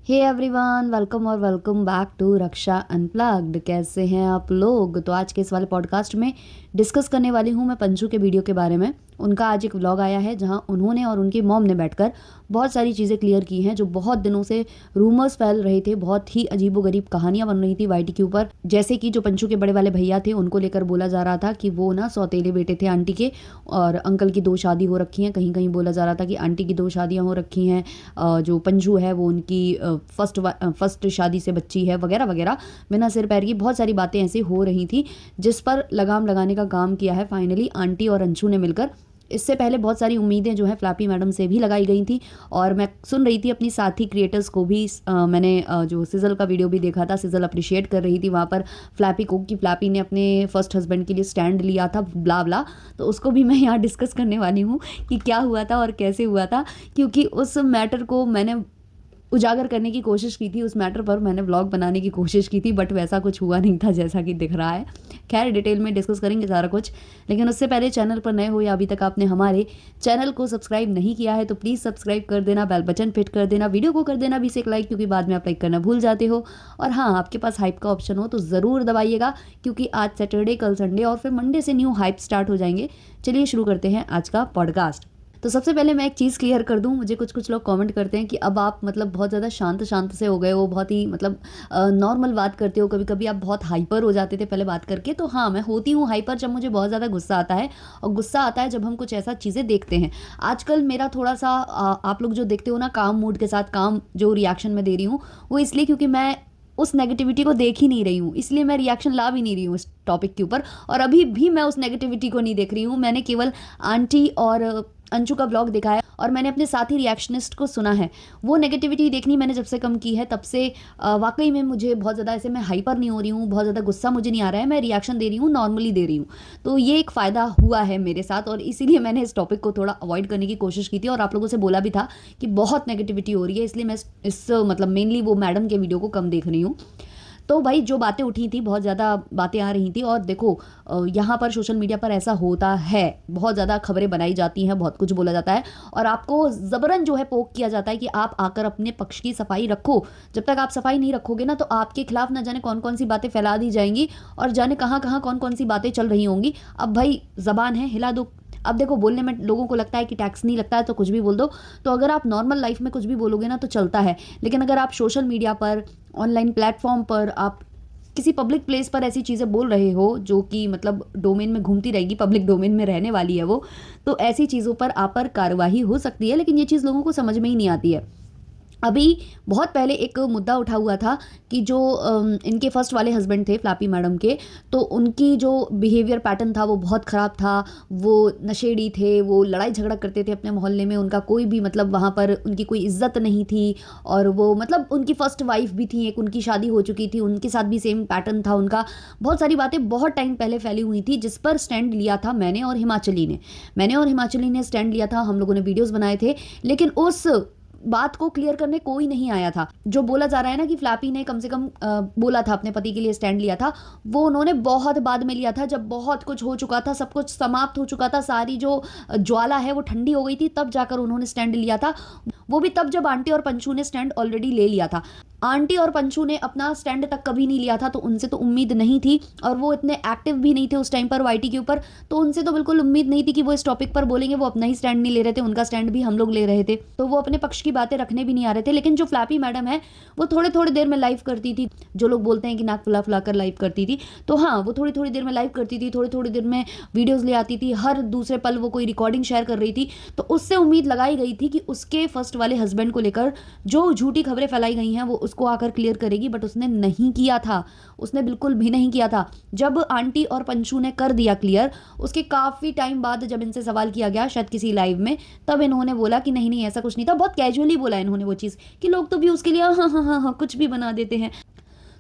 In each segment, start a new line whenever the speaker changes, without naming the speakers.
हे everyone, welcome और welcome back to Raksha unplugged. कैसे हैं आप लोग? तो आज के इस वाले पॉडकास्ट में डिस्कस करने वाली हूँ मैं पंचू के वीडियो के बारे में। उनका आज एक व्लॉग आया है जहाँ उन्होंने और उनकी मॉम ने बैठकर बहुत सारी चीज़ें क्लियर की हैं जो बहुत दिनों से रूमर्स फैल रहे थे। बहुत ही अजीबोगरीब कहानियाँ बन रही थी वाईटी के ऊपर, जैसे कि जो पंचू के बड़े वाले भैया थे उनको लेकर बोला जा रहा था कि वो ना सौतेले बेटे थे आंटी के, और अंकल की 2 शादी हो रखी हैं। कहीं कहीं बोला जा रहा था कि आंटी की 2 शादियाँ हो रखी हैं, जो पंजू है वो उनकी फर्स्ट शादी से बच्ची है, वगैरह वगैरह। बिना सिर पैर की बहुत सारी बातें ऐसी हो रही थी जिस पर लगाम लगाने का काम किया है फाइनली आंटी और अंशु ने मिलकर। इससे पहले बहुत सारी उम्मीदें जो है फ्लैपी मैडम से भी लगाई गई थी, और मैं सुन रही थी अपनी साथी क्रिएटर्स को भी। मैंने जो सिजल का वीडियो भी देखा था, सिजल अप्रिशिएट कर रही थी वहाँ पर फ्लैपी को कि फ्लैपी ने अपने फर्स्ट हस्बैंड के लिए स्टैंड लिया था, ब्ला ब्ला। तो उसको भी मैं यहाँ डिस्कस करने वाली हूँ कि क्या हुआ था और कैसे हुआ था, क्योंकि उस मैटर को मैंने उजागर करने की कोशिश की थी। उस मैटर पर मैंने व्लॉग बनाने की कोशिश की थी, बट वैसा कुछ हुआ नहीं था जैसा कि दिख रहा है। खैर, डिटेल में डिस्कस करेंगे सारा कुछ, लेकिन उससे पहले चैनल पर नए हो या अभी तक आपने हमारे चैनल को सब्सक्राइब नहीं किया है तो प्लीज़ सब्सक्राइब कर देना, बेल बटन हिट कर देना, वीडियो को कर देना 20 एक लाइक, क्योंकि बाद में आप लाइक करना भूल जाते हो। और हाँ, आपके पास हाइप का ऑप्शन हो तो ज़रूर दबाइएगा, क्योंकि आज सैटरडे, कल संडे और फिर मंडे से न्यू हाइप स्टार्ट हो जाएंगे। चलिए शुरू करते हैं आज का पॉडकास्ट। तो सबसे पहले मैं एक चीज़ क्लियर कर दूं, मुझे कुछ लोग कमेंट करते हैं कि अब आप मतलब बहुत ज़्यादा शांत शांत से हो गए हो, बहुत ही मतलब नॉर्मल बात करते हो, कभी कभी आप बहुत हाइपर हो जाते थे पहले बात करके। तो हाँ, मैं होती हूँ हाइपर जब मुझे बहुत ज़्यादा गुस्सा आता है, और गुस्सा आता है जब हम कुछ ऐसा चीज़ें देखते हैं। आजकल मेरा थोड़ा सा आप लोग जो देखते हो ना काम मूड के साथ, काम जो रिएक्शन में दे रही हूँ वो इसलिए क्योंकि मैं उस नेगेटिविटी को देख ही नहीं रही हूँ, इसलिए मैं रिएक्शन ला भी नहीं रही हूँ इस टॉपिक के ऊपर। और अभी भी मैं उस नेगेटिविटी को नहीं देख रही हूँ, मैंने केवल आंटी और अंशु का ब्लॉग देखा है, और मैंने अपने साथी रिएक्शनिस्ट को सुना है। वो नेगेटिविटी देखनी मैंने जब से कम की है तब से वाकई में मुझे बहुत ज़्यादा ऐसे, मैं हाइपर नहीं हो रही हूँ, बहुत ज़्यादा गुस्सा मुझे नहीं आ रहा है, मैं रिएक्शन दे रही हूँ, नॉर्मली दे रही हूँ। तो ये एक फ़ायदा हुआ है मेरे साथ, और इसीलिए मैंने इस टॉपिक को थोड़ा अवॉइड करने की कोशिश की थी, और आप लोगों से बोला भी था कि बहुत नेगेटिविटी हो रही है, इसलिए मैं इस मतलब मेनली वो मैडम के वीडियो को कम देख रही हूँ। तो भाई जो बातें उठी थी, बहुत ज़्यादा बातें आ रही थी, और देखो यहाँ पर सोशल मीडिया पर ऐसा होता है, बहुत ज़्यादा खबरें बनाई जाती हैं, बहुत कुछ बोला जाता है, और आपको ज़बरन जो है पोक किया जाता है कि आप आकर अपने पक्ष की सफाई रखो। जब तक आप सफाई नहीं रखोगे ना, तो आपके खिलाफ ना जाने कौन कौन सी बातें फैला दी जाएंगी, और जाने कहाँ कहाँ कौन कौन सी बातें चल रही होंगी। अब भाई ज़बान है, हिला दो। अब देखो, बोलने में लोगों को लगता है कि टैक्स नहीं लगता है तो कुछ भी बोल दो। तो अगर आप नॉर्मल लाइफ में कुछ भी बोलोगे ना तो चलता है, लेकिन अगर आप सोशल मीडिया पर, ऑनलाइन प्लेटफॉर्म पर, आप किसी पब्लिक प्लेस पर ऐसी चीज़ें बोल रहे हो जो कि मतलब डोमेन में घूमती रहेगी, पब्लिक डोमेन में रहने वाली है वो, तो ऐसी चीज़ों पर आप पर कार्रवाई हो सकती है। लेकिन ये चीज़ लोगों को समझ में ही नहीं आती है। अभी बहुत पहले एक मुद्दा उठा हुआ था कि जो इनके फर्स्ट वाले हस्बैंड थे फ्लैपी मैडम के, तो उनकी जो बिहेवियर पैटर्न था वो बहुत ख़राब था। वो नशेड़ी थे, वो लड़ाई झगड़ा करते थे अपने मोहल्ले में, उनका कोई भी मतलब वहाँ पर उनकी कोई इज्जत नहीं थी। और वो मतलब उनकी फर्स्ट वाइफ भी थी एक, उनकी शादी हो चुकी थी, उनके साथ भी सेम पैटर्न था उनका। बहुत सारी बातें बहुत टाइम पहले फैली हुई थी, जिस पर स्टैंड लिया था मैंने और हिमाचली ने स्टैंड लिया था। हम लोगों ने वीडियोज़ बनाए थे, लेकिन उस बात को क्लियर करने कोई नहीं आया था। जो बोला जा रहा है ना कि फ्लैपी ने कम से कम बोला था, अपने पति के लिए स्टैंड लिया था, वो उन्होंने बहुत बाद में लिया था, जब बहुत कुछ हो चुका था, सब कुछ समाप्त हो चुका था, सारी जो ज्वाला है वो ठंडी हो गई थी, तब जाकर उन्होंने स्टैंड लिया था। वो भी तब जब आंटी और पंचू ने स्टैंड ऑलरेडी ले लिया था। आंटी और पंचू ने अपना स्टैंड तक कभी नहीं लिया था, तो उनसे तो उम्मीद नहीं थी, और वो इतने एक्टिव भी नहीं थे उस टाइम पर वाईटी के ऊपर, तो उनसे तो बिल्कुल उम्मीद नहीं थी कि वो इस टॉपिक पर बोलेंगे। वो अपना ही स्टैंड नहीं ले रहे थे, उनका स्टैंड भी हम लोग ले रहे थे, तो वो अपने पक्ष की बातें रखने भी नहीं आ रहे थे। लेकिन जो फ्लैपी मैडम है वो थोड़े थोड़ी देर में लाइव करती थी, जो लोग बोलते हैं कि नाक फुला फुला कर लाइव करती थी, तो हाँ, वो थोड़ी थोड़ी देर में लाइव करती थी, थोड़ी थोड़ी देर में वीडियोज़ ले आती थी, हर दूसरे पल वो कोई रिकॉर्डिंग शेयर कर रही थी। तो उससे उम्मीद लगाई गई थी कि उसके फर्स्ट वाले हस्बैंड को लेकर जो झूठी खबरें फैलाई गई हैं वो उसको आकर क्लियर करेगी, बट उसने नहीं किया था, उसने बिल्कुल भी नहीं किया था। जब आंटी और पंचू ने कर दिया क्लियर, उसके काफ़ी टाइम बाद जब इनसे सवाल किया गया शायद किसी लाइव में, तब इन्होंने बोला कि नहीं नहीं ऐसा कुछ नहीं था। बहुत कैजुअली बोला इन्होंने वो चीज़, कि लोग तो भी उसके लिए हाँ हाँ हाँ हाँ कुछ भी बना देते हैं।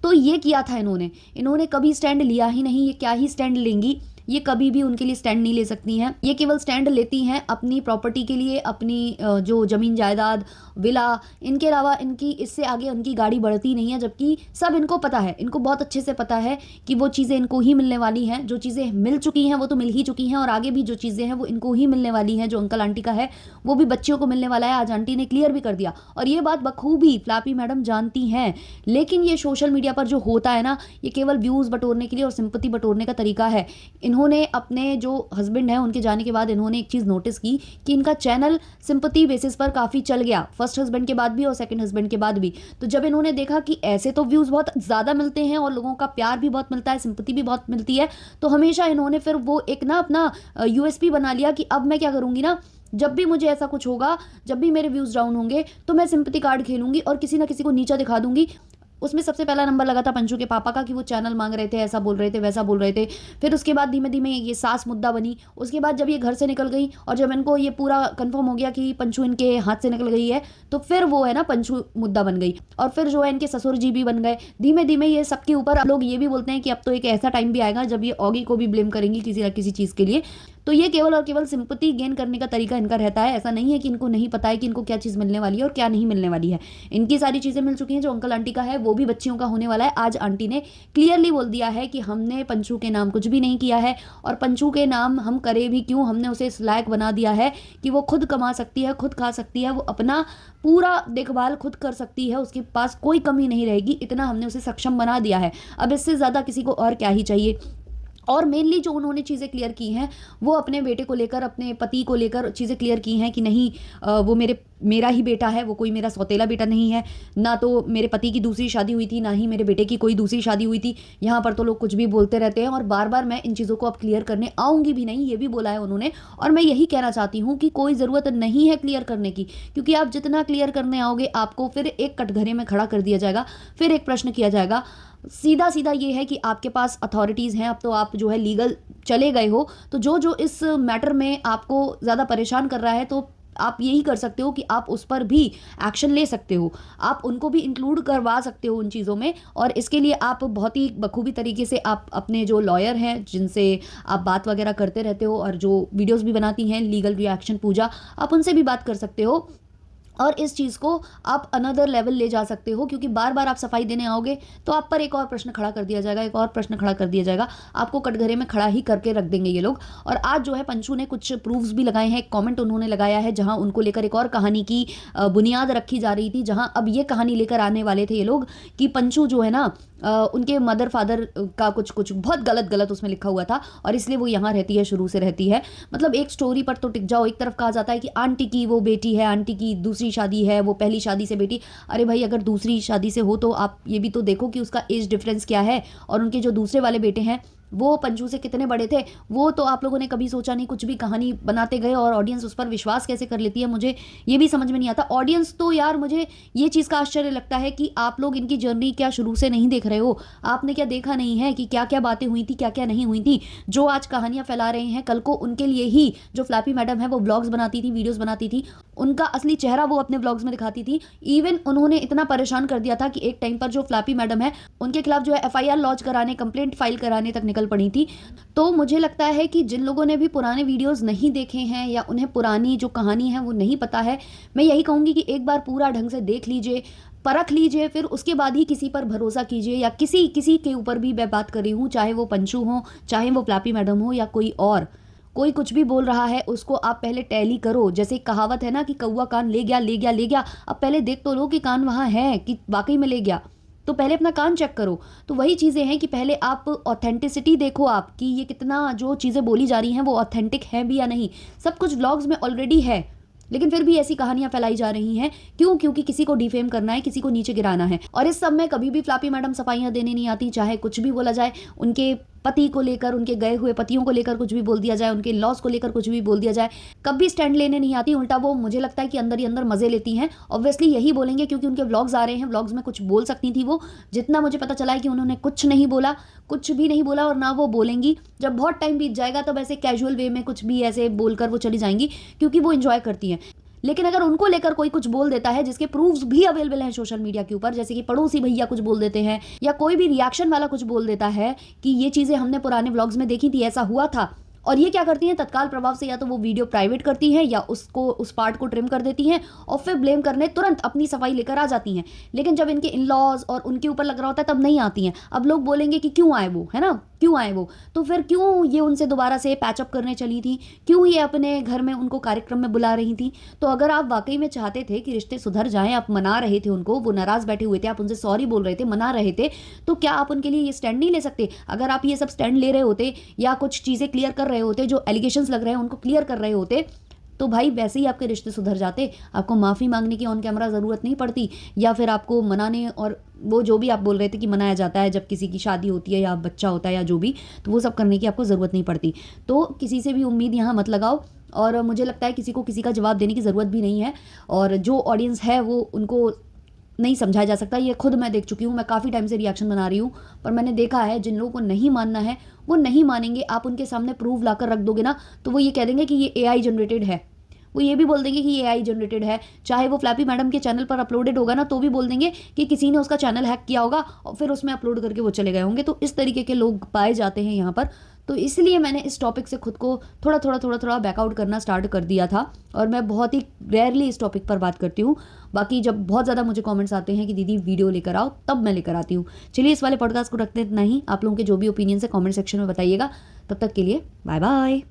तो ये किया था इन्होंने कभी स्टैंड लिया ही नहीं, ये क्या ही स्टैंड लेंगी। ये कभी भी उनके लिए स्टैंड नहीं ले सकती हैं। ये केवल स्टैंड लेती हैं अपनी प्रॉपर्टी के लिए, अपनी जो ज़मीन जायदाद, विला, इनके अलावा इनकी इससे आगे उनकी गाड़ी बढ़ती नहीं है। जबकि सब इनको पता है, इनको बहुत अच्छे से पता है कि वो चीज़ें इनको ही मिलने वाली हैं। जो चीज़ें मिल चुकी हैं वो तो मिल ही चुकी हैं, और आगे भी जो चीज़ें हैं वो इनको ही मिलने वाली हैं। जो अंकल आंटी का है वो भी बच्चियों को मिलने वाला है। आज आंटी ने क्लियर भी कर दिया, और ये बात बखूबी फ्लैपी मैडम जानती हैं। लेकिन ये सोशल मीडिया पर जो होता है ना, ये केवल व्यूज़ बटोरने के लिए और सिंपैथी बटोरने का तरीका है। इन्होंने अपने जो हस्बैंड हैं उनके जाने के बाद इन्होंने एक चीज़ नोटिस की कि इनका चैनल सिंपैथी बेसिस पर काफ़ी चल गया, फर्स्ट हस्बैंड के बाद भी और सेकंड हस्बैंड के बाद भी। तो जब इन्होंने देखा कि ऐसे तो व्यूज़ बहुत ज़्यादा मिलते हैं और लोगों का प्यार भी बहुत मिलता है, सिंपैथी भी बहुत मिलती है, तो हमेशा इन्होंने फिर वो एक ना अपना यूएसपी बना लिया कि अब मैं क्या करूँगी ना, जब भी मुझे ऐसा कुछ होगा, जब भी मेरे व्यूज़ डाउन होंगे, तो मैं सिंपैथी कार्ड खेलूंगी और किसी ना किसी को नीचा दिखा दूंगी। उसमें सबसे पहला नंबर लगा था पंचू के पापा का कि वो चैनल मांग रहे थे, ऐसा बोल रहे थे, वैसा बोल रहे थे। फिर उसके बाद धीमे धीमे ये सास मुद्दा बनी। उसके बाद जब ये घर से निकल गई और जब इनको ये पूरा कंफर्म हो गया कि पंचू इनके हाथ से निकल गई है, तो फिर वो है ना पंचू मुद्दा बन गई। और फिर जो है इनके ससुर जी भी बन गए। धीमे धीमे ये सबके ऊपर अब लोग ये भी बोलते हैं कि अब तो एक ऐसा टाइम भी आएगा जब ये ऑगी को भी ब्लेम करेंगी किसी ना किसी चीज़ के लिए। तो ये केवल और केवल सिंपैथी गेन करने का तरीका इनका रहता है। ऐसा नहीं है कि इनको नहीं पता है कि इनको क्या चीज़ मिलने वाली है और क्या नहीं मिलने वाली है। इनकी सारी चीज़ें मिल चुकी हैं। जो अंकल आंटी का है वो भी बच्चियों का होने वाला है। आज आंटी ने क्लियरली बोल दिया है कि हमने पंचू के नाम कुछ भी नहीं किया है, और पंचू के नाम हम करे भी क्यों, हमने उसे इस लायक बना दिया है कि वो खुद कमा सकती है, खुद खा सकती है, वो अपना पूरा देखभाल खुद कर सकती है, उसके पास कोई कमी नहीं रहेगी, इतना हमने उसे सक्षम बना दिया है। अब इससे ज़्यादा किसी को और क्या ही चाहिए। और मेनली जो उन्होंने चीज़ें क्लियर की हैं वो अपने बेटे को लेकर, अपने पति को लेकर चीज़ें क्लियर की हैं कि नहीं, वो मेरा ही बेटा है, वो कोई मेरा सौतेला बेटा नहीं है। ना तो मेरे पति की दूसरी शादी हुई थी, ना ही मेरे बेटे की कोई दूसरी शादी हुई थी। यहाँ पर तो लोग कुछ भी बोलते रहते हैं, और बार बार मैं इन चीज़ों को अब क्लियर करने आऊँगी भी नहीं, ये भी बोला है उन्होंने। और मैं यही कहना चाहती हूँ कि कोई ज़रूरत नहीं है क्लियर करने की, क्योंकि आप जितना क्लियर करने आओगे आपको फिर एक कटघरे में खड़ा कर दिया जाएगा, फिर एक प्रश्न किया जाएगा। सीधा सीधा ये है कि आपके पास अथॉरिटीज़ हैं, अब तो आप जो है लीगल चले गए हो, तो जो जो इस मैटर में आपको ज़्यादा परेशान कर रहा है, तो आप यही कर सकते हो कि आप उस पर भी एक्शन ले सकते हो, आप उनको भी इंक्लूड करवा सकते हो उन चीज़ों में। और इसके लिए आप बहुत ही बखूबी तरीके से आप अपने जो लॉयर हैं जिनसे आप बात वगैरह करते रहते हो और जो वीडियोस भी बनाती हैं लीगल रिएक्शन पूजा, आप उनसे भी बात कर सकते हो और इस चीज़ को आप अनदर लेवल ले जा सकते हो। क्योंकि बार बार आप सफाई देने आओगे तो आप पर एक और प्रश्न खड़ा कर दिया जाएगा, एक और प्रश्न खड़ा कर दिया जाएगा, आपको कटघरे में खड़ा ही करके रख देंगे ये लोग। और आज जो है पंचू ने कुछ प्रूफ्स भी लगाए हैं, एक कमेंट उन्होंने लगाया है जहां उनको लेकर एक और कहानी की बुनियाद रखी जा रही थी, जहां अब ये कहानी लेकर आने वाले थे ये लोग कि पंचू जो है ना, उनके मदर फादर का कुछ कुछ बहुत गलत गलत उसमें लिखा हुआ था, और इसलिए वो यहाँ रहती है, शुरू से रहती है। मतलब एक स्टोरी पर तो टिक जाओ। एक तरफ कहा जाता है कि आंटी की वो बेटी है, आंटी की दूसरी शादी है, वो पहली शादी से बेटी। अरे भाई, अगर दूसरी शादी से हो तो आप ये भी तो देखो कि उसका एज डिफरेंस क्या है, और उनके जो दूसरे वाले बेटे हैं वो पंचू से कितने बड़े थे, वो तो आप लोगों ने कभी सोचा नहीं। कुछ भी कहानी बनाते गए और ऑडियंस उस पर विश्वास कैसे कर लेती है, मुझे ये भी समझ में नहीं आता। ऑडियंस तो यार, मुझे ये चीज़ का आश्चर्य लगता है कि आप लोग इनकी जर्नी क्या शुरू से नहीं देख रहे हो? आपने क्या देखा नहीं है कि क्या क्या बातें हुई थी, क्या क्या नहीं हुई थी? जो आज कहानियाँ फैला रहे हैं, कल को उनके लिए ही जो फ्लैपी मैडम है वो ब्लॉग्स बनाती थी, वीडियोज़ बनाती थी, उनका असली चेहरा वो अपने ब्लॉग्स में दिखाती थी। इवन उन्होंने इतना परेशान कर दिया था कि एक टाइम पर जो फ्लैपी मैडम है उनके खिलाफ जो है एफआईआर लॉन्च कराने, कंप्लेंट फाइल कराने तक निकल पड़ी थी। तो मुझे लगता है कि जिन लोगों ने भी पुराने वीडियोस नहीं देखे हैं या उन्हें पुरानी जो कहानी है वो नहीं पता है, मैं यही कहूँगी कि एक बार पूरा ढंग से देख लीजिए, परख लीजिए, फिर उसके बाद ही किसी पर भरोसा कीजिए। या किसी किसी के ऊपर भी मैं बात कर रही हूँ, चाहे वो पंचू हो, चाहे वो फ्लैपी मैडम हो, या कोई और, कोई कुछ भी बोल रहा है उसको आप पहले टैली करो। जैसे कहावत है ना कि कौवा कान ले गया ले गया ले गया, अब पहले देख तो लो कि कान वहाँ है, कि वाकई में ले गया, तो पहले अपना कान चेक करो। तो वही चीज़ें हैं कि पहले आप ऑथेंटिसिटी देखो, आप कि ये कितना जो चीज़ें बोली जा रही हैं वो ऑथेंटिक है भी या नहीं। सब कुछ व्लॉग्स में ऑलरेडी है, लेकिन फिर भी ऐसी कहानियां फैलाई जा रही हैं। क्यों? क्योंकि किसी को डिफेम करना है, किसी को नीचे गिराना है। और इस सब में कभी भी फ्लैपी मैडम सफाइयां देने नहीं आती, चाहे कुछ भी बोला जाए। उनके पति को लेकर, उनके गए हुए पतियों को लेकर कुछ भी बोल दिया जाए, उनके लॉस को लेकर कुछ भी बोल दिया जाए, कभी स्टैंड लेने नहीं आती। उल्टा वो, मुझे लगता है कि अंदर ही अंदर मजे लेती हैं। ऑब्वियसली यही बोलेंगे क्योंकि उनके व्लॉग्स आ रहे हैं, व्लॉग्स में कुछ बोल सकती थी वो। जितना मुझे पता चला है कि उन्होंने कुछ नहीं बोला, कुछ भी नहीं बोला, और ना वो बोलेंगी। जब बहुत टाइम बीत जाएगा तब ऐसे कैजुअल वे में कुछ भी ऐसे बोलकर वो चली जाएंगी, क्योंकि वो इंजॉय करती हैं। लेकिन अगर उनको लेकर कोई कुछ बोल देता है जिसके प्रूफ्स भी अवेलेबल हैं सोशल मीडिया के ऊपर, जैसे कि पड़ोसी भैया कुछ बोल देते हैं या कोई भी रिएक्शन वाला कुछ बोल देता है कि ये चीज़ें हमने पुराने व्लॉग्स में देखी थी, ऐसा हुआ था, और ये क्या करती हैं तत्काल प्रभाव से या तो वो वीडियो प्राइवेट करती हैं या उसको उस पार्ट को ट्रिम कर देती हैं और फिर ब्लेम करने तुरंत अपनी सफाई लेकर आ जाती हैं। लेकिन जब इनके इन लॉज और उनके ऊपर लग रहा होता है तब नहीं आती हैं। अब लोग बोलेंगे कि क्यों आए वो, है ना, क्यों आए वो, तो फिर क्यों ये उनसे दोबारा से पैचअप करने चली थी, क्यों ये अपने घर में उनको कार्यक्रम में बुला रही थी। तो अगर आप वाकई में चाहते थे कि रिश्ते सुधर जाएं, आप मना रहे थे उनको, वो नाराज बैठे हुए थे, आप उनसे सॉरी बोल रहे थे, मना रहे थे, तो क्या आप उनके लिए ये स्टैंड नहीं ले सकते? अगर आप ये सब स्टैंड ले रहे होते या कुछ चीज़ें क्लियर कर रहे होते, जो एलिगेशंस लग रहे हैं उनको क्लियर कर रहे होते, तो भाई वैसे ही आपके रिश्ते सुधर जाते। आपको माफ़ी मांगने की ऑन कैमरा ज़रूरत नहीं पड़ती, या फिर आपको मनाने, और वो जो भी आप बोल रहे थे कि मनाया जाता है जब किसी की शादी होती है या बच्चा होता है या जो भी, तो वो सब करने की आपको ज़रूरत नहीं पड़ती। तो किसी से भी उम्मीद यहाँ मत लगाओ, और मुझे लगता है किसी को किसी का जवाब देने की ज़रूरत भी नहीं है। और जो ऑडियंस है वो उनको नहीं समझाया जा सकता, ये खुद मैं देख चुकी हूँ। मैं काफ़ी टाइम से रिएक्शन बना रही हूँ, पर मैंने देखा है जिन लोगों को नहीं मानना है वो नहीं मानेंगे। आप उनके सामने प्रूफ लाकर रख दोगे ना, तो वो ये कह देंगे कि ये एआई जनरेटेड है। वो ये भी बोल देंगे कि ये एआई जनरेटेड है। चाहे वो फ्लैपी मैडम के चैनल पर अपलोडेड होगा ना, तो भी बोल देंगे कि किसी ने उसका चैनल हैक किया होगा और फिर उसमें अपलोड करके वो चले गए होंगे। तो इस तरीके के लोग पाए जाते हैं यहाँ पर। तो इसलिए मैंने इस टॉपिक से खुद को थोड़ा बैकआउट करना स्टार्ट कर दिया था, और मैं बहुत ही रेयरली इस टॉपिक पर बात करती हूँ। बाकी जब बहुत ज़्यादा मुझे कमेंट्स आते हैं कि दीदी वीडियो लेकर आओ, तब मैं लेकर आती हूँ। चलिए इस वाले पॉडकास्ट को रखते इतना ही। आप लोगों के जो भी ओपिनियंस है कमेंट सेक्शन में बताइएगा। तब तक के लिए बाय बाय।